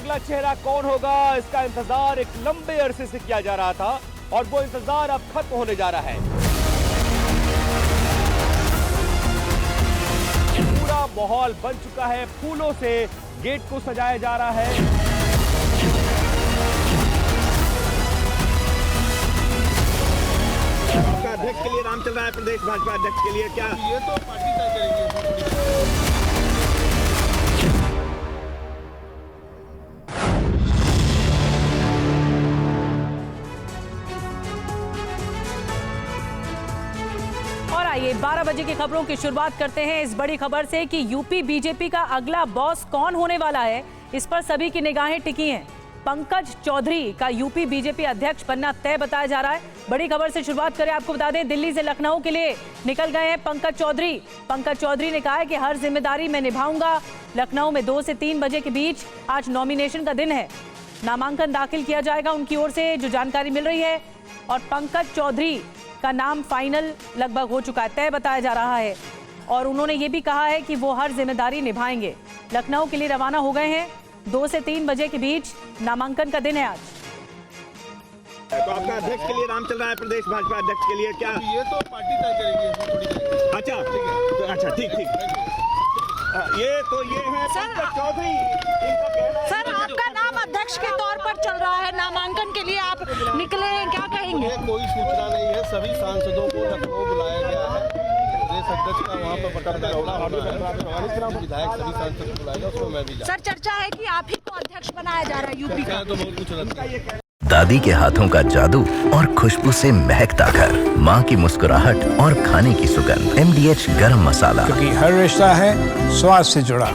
अगला चेहरा कौन होगा, इसका इंतजार एक लंबे अरसे से किया जा रहा था और वो इंतजार अब खत्म होने जा रहा है। पूरा माहौल बन चुका है, फूलों से गेट को सजाया जा रहा है। अध्यक्ष के लिए नाम चल रहा है, प्रदेश भाजपा अध्यक्ष के लिए क्या ये तो पार्टी तय करेगी। और आइए 12 बजे की खबरों की शुरुआत करते हैं इस बड़ी खबर से कि यूपी बीजेपी का अगला बॉस कौन होने वाला है, इस पर सभी की निगाहें टिकी हैं। पंकज चौधरी का यूपी बीजेपी अध्यक्ष बनना तय बताया जा रहा है। बड़ी खबर से शुरुआत करें, आपको बता दें दिल्ली से लखनऊ के लिए निकल गए हैं पंकज चौधरी। पंकज चौधरी ने कहा है कि हर जिम्मेदारी मैं निभाऊंगा। लखनऊ में 2 से 3 बजे के बीच आज नॉमिनेशन का दिन है, नामांकन दाखिल किया जाएगा उनकी ओर से, जो जानकारी मिल रही है। और पंकज चौधरी का नाम फाइनल लगभग हो चुका है, तय बताया जा रहा है। और उन्होंने ये भी कहा है कि वो हर जिम्मेदारी निभाएंगे। लखनऊ के लिए रवाना हो गए हैं। 2 से 3 बजे के बीच नामांकन का दिन है आज। तो आपका अध्यक्ष के लिए नाम चल रहा है, प्रदेश भाजपा अध्यक्ष के लिए क्या ये तो पार्टी तय करेगी। अच्छा ठीक ये है पंकज चौधरी। इनका कहना है सर, आपका नाम अध्यक्ष के तौर पर चल रहा है, नामांकन के लिए आप निकले हैं, क्या कहेंगे? कोई सूचना नहीं है, सभी सांसदों को लखनऊ बुलाया गया है। प्रदेश अध्यक्ष का वहाँ पर विधायक सभी सांसद को बुलाएगा, उसमें मैं भी सर, चर्चा है कि आप ही को अध्यक्ष बनाया जा रहा है यूपी का। तो बहुत कुछ लगता है। दादी के हाथों का जादू और खुशबू से महकता घर, माँ की मुस्कुराहट और खाने की सुगंध। MDH गरम मसाला, क्योंकि हर रिश्ता है स्वाद से जुड़ा।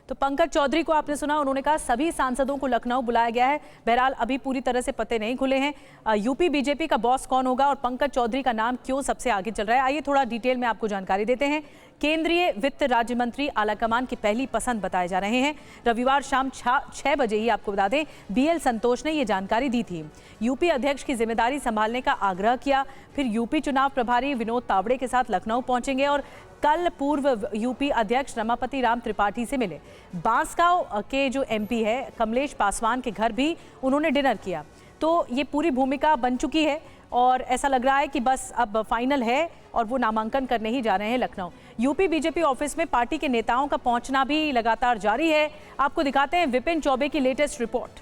तो पंकज चौधरी को आपने सुना, उन्होंने कहा सभी सांसदों को लखनऊ बुलाया गया है। बहरहाल अभी पूरी तरह से पते नहीं खुले हैं यूपी बीजेपी का बॉस कौन होगा और पंकज चौधरी का नाम क्यों सबसे आगे चल रहा है। आइए थोड़ा डिटेल में आपको जानकारी देते हैं। केंद्रीय वित्त राज्य मंत्री आलाकमान की पहली पसंद बताए जा रहे हैं। रविवार शाम 6 बजे ही आपको बता दें BL संतोष ने ये जानकारी दी थी। यूपी अध्यक्ष की जिम्मेदारी संभालने का आग्रह किया। फिर यूपी चुनाव प्रभारी विनोद तावड़े के साथ लखनऊ पहुंचेंगे और कल पूर्व यूपी अध्यक्ष रमापति राम त्रिपाठी से मिले। बांसगांव के जो MP है कमलेश पासवान के घर भी उन्होंने डिनर किया। तो ये पूरी भूमिका बन चुकी है और ऐसा लग रहा है कि बस अब फाइनल है और वो नामांकन करने ही जा रहे हैं लखनऊ। यूपी बीजेपी ऑफिस में पार्टी के नेताओं का पहुंचना भी लगातार जारी है। आपको दिखाते हैं विपिन चौबे की लेटेस्ट रिपोर्ट।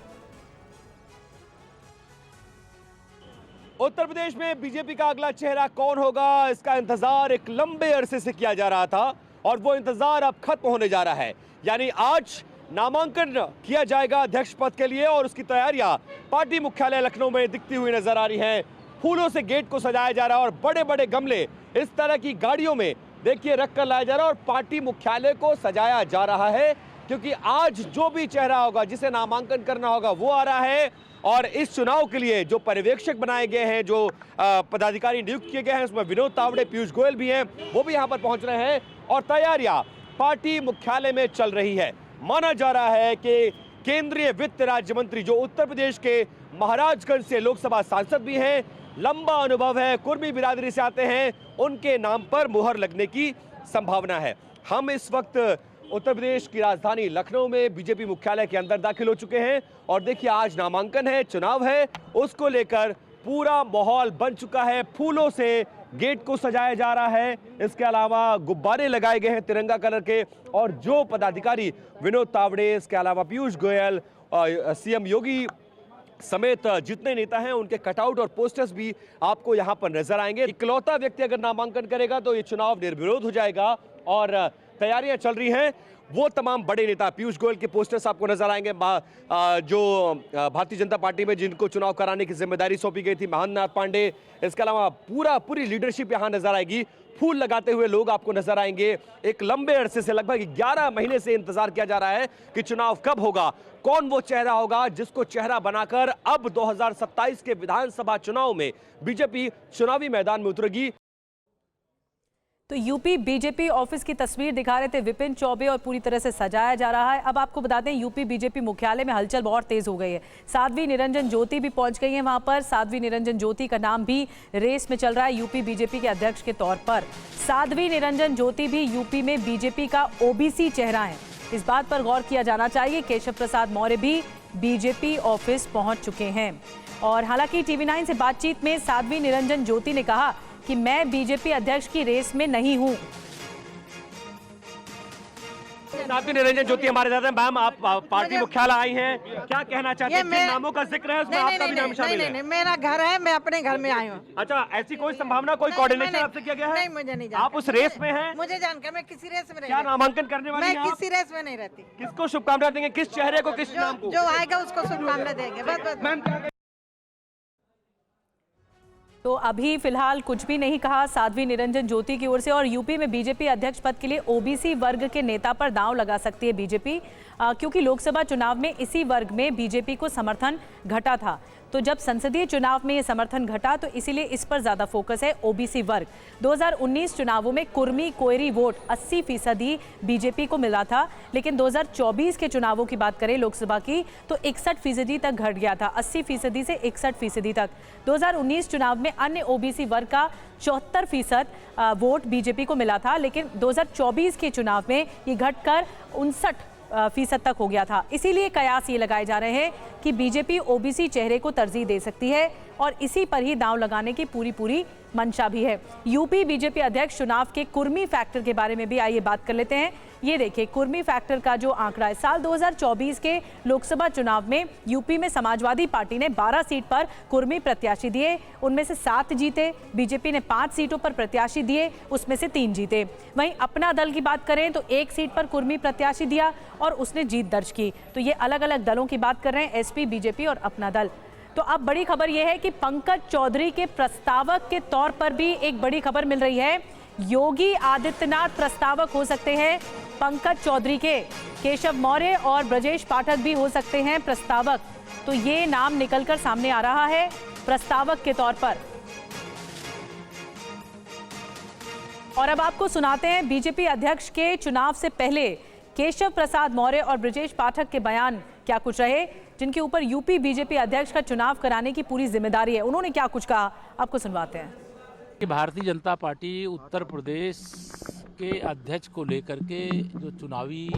उत्तर प्रदेश में बीजेपी का अगला चेहरा कौन होगा, इसका इंतजार एक लंबे अरसे से किया जा रहा था और वो इंतजार अब खत्म होने जा रहा है। यानी आज नामांकन किया जाएगा अध्यक्ष पद के लिए और उसकी तैयारियां पार्टी मुख्यालय लखनऊ में दिखती हुई नजर आ रही हैं। फूलों से गेट को सजाया जा रहा है और बड़े बड़े गमले इस तरह की गाड़ियों में देखिए रख कर लाया जा रहा है और पार्टी मुख्यालय को सजाया जा रहा है, क्योंकि आज जो भी चेहरा होगा जिसे नामांकन करना होगा वो आ रहा है। और इस चुनाव के लिए जो पर्यवेक्षक बनाए गए हैं, जो पदाधिकारी नियुक्त किए गए हैं, उसमें विनोद तावड़े, पीयूष गोयल भी हैं, वो भी यहाँ पर पहुंच रहे हैं और तैयारियां पार्टी मुख्यालय में चल रही है। माना जा रहा है कि केंद्रीय वित्त राज्य मंत्री जो उत्तर प्रदेश के महाराजगंज से लोकसभा सांसद भी हैं, लंबा अनुभव है, कुर्मी बिरादरी से आते हैं, उनके नाम पर मुहर लगने की संभावना है। हम इस वक्त उत्तर प्रदेश की राजधानी लखनऊ में बीजेपी मुख्यालय के अंदर दाखिल हो चुके हैं और देखिए आज नामांकन है, चुनाव है, उसको लेकर पूरा माहौल बन चुका है। फूलों से गेट को सजाया जा रहा है, इसके अलावा गुब्बारे लगाए गए हैं तिरंगा कलर के और जो पदाधिकारी विनोद तावड़े, इसके अलावा पीयूष गोयल, CM योगी समेत जितने नेता हैं उनके कटआउट और पोस्टर्स भी आपको यहां पर नजर आएंगे। इकलौता व्यक्ति अगर नामांकन करेगा तो ये चुनाव निर्विरोध हो जाएगा और तैयारियां चल रही हैं। वो तमाम बड़े नेता, पीयूष गोयल के पोस्टर्स आपको नजर आएंगे, जो भारतीय जनता पार्टी में जिनको चुनाव कराने की जिम्मेदारी सौंपी गई थी, महेंद्र नाथ पांडे, इसके अलावा पूरी लीडरशिप यहां नजर आएगी। फूल लगाते हुए लोग आपको नजर आएंगे। एक लंबे अरसे से लगभग 11 महीने से इंतजार किया जा रहा है कि चुनाव कब होगा, कौन वो चेहरा होगा जिसको चेहरा बनाकर अब 2027 के विधानसभा चुनाव में बीजेपी चुनावी मैदान में उतरेगी। तो यूपी बीजेपी ऑफिस की तस्वीर दिखा रहे थे विपिन चौबे और पूरी तरह से सजाया जा रहा है। अब आपको बता दें यूपी बीजेपी मुख्यालय में हलचल बहुत तेज हो गई है। साध्वी निरंजन ज्योति भी पहुंच गई हैं वहां पर। साध्वी निरंजन ज्योति का नाम भी रेस में चल रहा है यूपी बीजेपी के अध्यक्ष के तौर पर। साध्वी निरंजन ज्योति भी यूपी में बीजेपी का OBC चेहरा है इस बात पर गौर किया जाना चाहिए। केशव प्रसाद मौर्य भी बीजेपी ऑफिस पहुंच चुके हैं। और हालांकि टीवी9 से बातचीत में साध्वी निरंजन ज्योति ने कहा कि मैं बीजेपी अध्यक्ष की रेस में नहीं हूं। साध्वी निरंजन ज्योति हमारे साथ हैं। मैम, आप पार्टी मुख्यालय आई हैं, क्या कहना चाहते हैं? जिन नामों का जिक्र है उसमें आपका भी नाम शामिल है। नहीं, मेरा घर है, मैं अपने घर में आई हूँ। अच्छा, ऐसी कोई संभावना, कोई कोऑर्डिनेशन आपसे किया गया है? नहीं, मुझे नहीं आप उस रेस में हैं? मुझे जानकर मैं किसी रेस में नहीं। क्या नामांकन करने वाली हैं मैं आप? किसी रेस में नहीं रहती। किसको शुभकामनाएं देंगे? किस चेहरे को, किस नाम को? जो आएगा उसको शुभकामनाएं देंगे। बस। तो अभी फिलहाल कुछ भी नहीं कहा साध्वी निरंजन ज्योति की ओर से। और यूपी में बीजेपी अध्यक्ष पद के लिए ओबीसी वर्ग के नेता पर दांव लगा सकती है बीजेपी, क्योंकि लोकसभा चुनाव में इसी वर्ग में बीजेपी को समर्थन घटा था। तो जब संसदीय चुनाव में ये समर्थन घटा तो इसीलिए इस पर ज्यादा फोकस है। ओबीसी वर्ग 2019 चुनावों में कुर्मी कोयरी वोट 80% बीजेपी को मिला था, लेकिन 2024 के चुनावों की बात करें लोकसभा की तो 61% तक घट गया था, 80% से 61% तक। 2019 चुनाव में अन्य ओबीसी वर्ग का 74% वोट बीजेपी को मिला था, लेकिन 2024 के चुनाव में ये घटकर 59% तक हो गया था। इसीलिए कयास ये लगाए जा रहे हैं कि बीजेपी ओबीसी चेहरे को तरजीह दे सकती है और इसी पर ही दांव लगाने की पूरी मंशा भी है। यूपी बीजेपी अध्यक्ष चुनाव के कुर्मी फैक्टर के बारे में भी आइए बात कर लेते हैं। ये देखिए कुर्मी फैक्टर का जो आंकड़ा है, साल 2024 के लोकसभा चुनाव में यूपी में समाजवादी पार्टी ने 12 सीट पर कुर्मी प्रत्याशी दिए, उनमें से 7 जीते। बीजेपी ने 5 सीटों पर प्रत्याशी दिए, उसमें से 3 जीते। वहीं अपना दल की बात करें तो 1 सीट पर कुर्मी प्रत्याशी दिया और उसने जीत दर्ज की। तो ये अलग अलग दलों की बात कर रहे हैं, एसपी, बीजेपी और अपना दल। तो अब बड़ी खबर यह है कि पंकज चौधरी के प्रस्तावक के तौर पर भी एक बड़ी खबर मिल रही है। योगी आदित्यनाथ प्रस्तावक हो सकते हैं पंकज चौधरी के। केशव मौर्य और ब्रजेश पाठक भी हो सकते हैं प्रस्तावक। तो ये नाम निकलकर सामने आ रहा है प्रस्तावक के तौर पर। और अब आपको सुनाते हैं बीजेपी अध्यक्ष के चुनाव से पहले केशव प्रसाद मौर्य और ब्रजेश पाठक के बयान क्या कुछ रहे, जिनके ऊपर यूपी बीजेपी अध्यक्ष का चुनाव कराने की पूरी जिम्मेदारी है। उन्होंने क्या कुछ कहा, आपको सुनवाते हैं। भारतीय जनता पार्टी उत्तर प्रदेश के अध्यक्ष को लेकर के जो चुनावी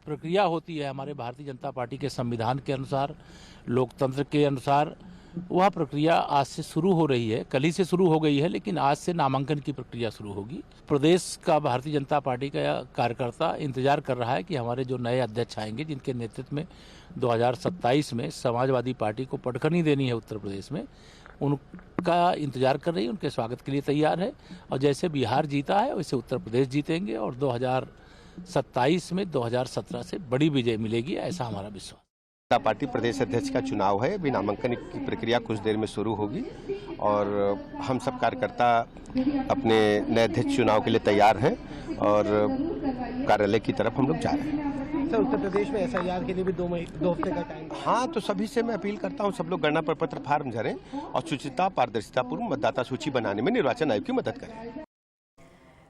प्रक्रिया होती है हमारे भारतीय जनता पार्टी के संविधान के अनुसार, लोकतंत्र के अनुसार, वह प्रक्रिया आज से शुरू हो रही है। कल ही से शुरू हो गई है, लेकिन आज से नामांकन की प्रक्रिया शुरू होगी। प्रदेश का भारतीय जनता पार्टी का कार्यकर्ता इंतजार कर रहा है कि हमारे जो नए अध्यक्ष आएंगे, जिनके नेतृत्व में 2027 में समाजवादी पार्टी को पटखनी देनी है उत्तर प्रदेश में, उनका इंतजार कर रही है, उनके स्वागत के लिए तैयार है। और जैसे बिहार जीता है वैसे उत्तर प्रदेश जीतेंगे और 2027 में 2017 से बड़ी विजय मिलेगी, ऐसा हमारा विश्वास। जनता पार्टी प्रदेश अध्यक्ष का चुनाव है, अभी नामांकन की प्रक्रिया कुछ देर में शुरू होगी और हम सब कार्यकर्ता अपने नए अध्यक्ष चुनाव के लिए तैयार हैं और कार्यालय की तरफ हम लोग जा रहे हैं। सर, उत्तर प्रदेश में एसआईआर के लिए भी 2 हफ्ते का टाइम। हाँ, तो सभी से मैं अपील करता हूँ सब लोग गणना प्रपत्र फार्म भरें और शुचिता पारदर्शिता पूर्व मतदाता सूची बनाने में निर्वाचन आयोग की मदद करें।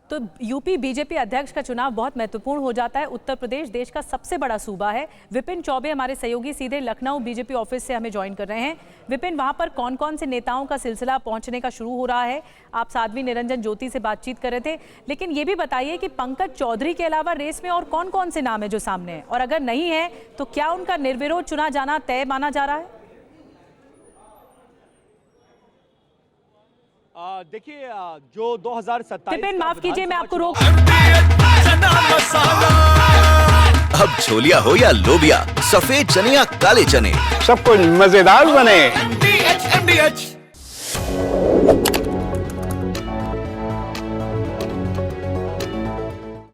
तो यूपी बीजेपी अध्यक्ष का चुनाव बहुत महत्वपूर्ण हो जाता है। उत्तर प्रदेश देश का सबसे बड़ा सूबा है। विपिन चौबे हमारे सहयोगी सीधे लखनऊ बीजेपी ऑफिस से हमें ज्वाइन कर रहे हैं। विपिन, वहां पर कौन कौन से नेताओं का सिलसिला पहुंचने का शुरू हो रहा है? आप साध्वी निरंजन ज्योति से बातचीत कर रहे थे, लेकिन ये भी बताइए कि पंकज चौधरी के अलावा रेस में और कौन कौन से नाम है जो सामने है, और अगर नहीं है तो क्या उनका निर्विरोध चुना जाना तय माना जा रहा है? देखिए, जो 2027 माफ कीजिए, मैं आपको रोक। अब छोलिया हो या लोबिया, सफेद चने या काले चने, सब कुछ मजेदार बने।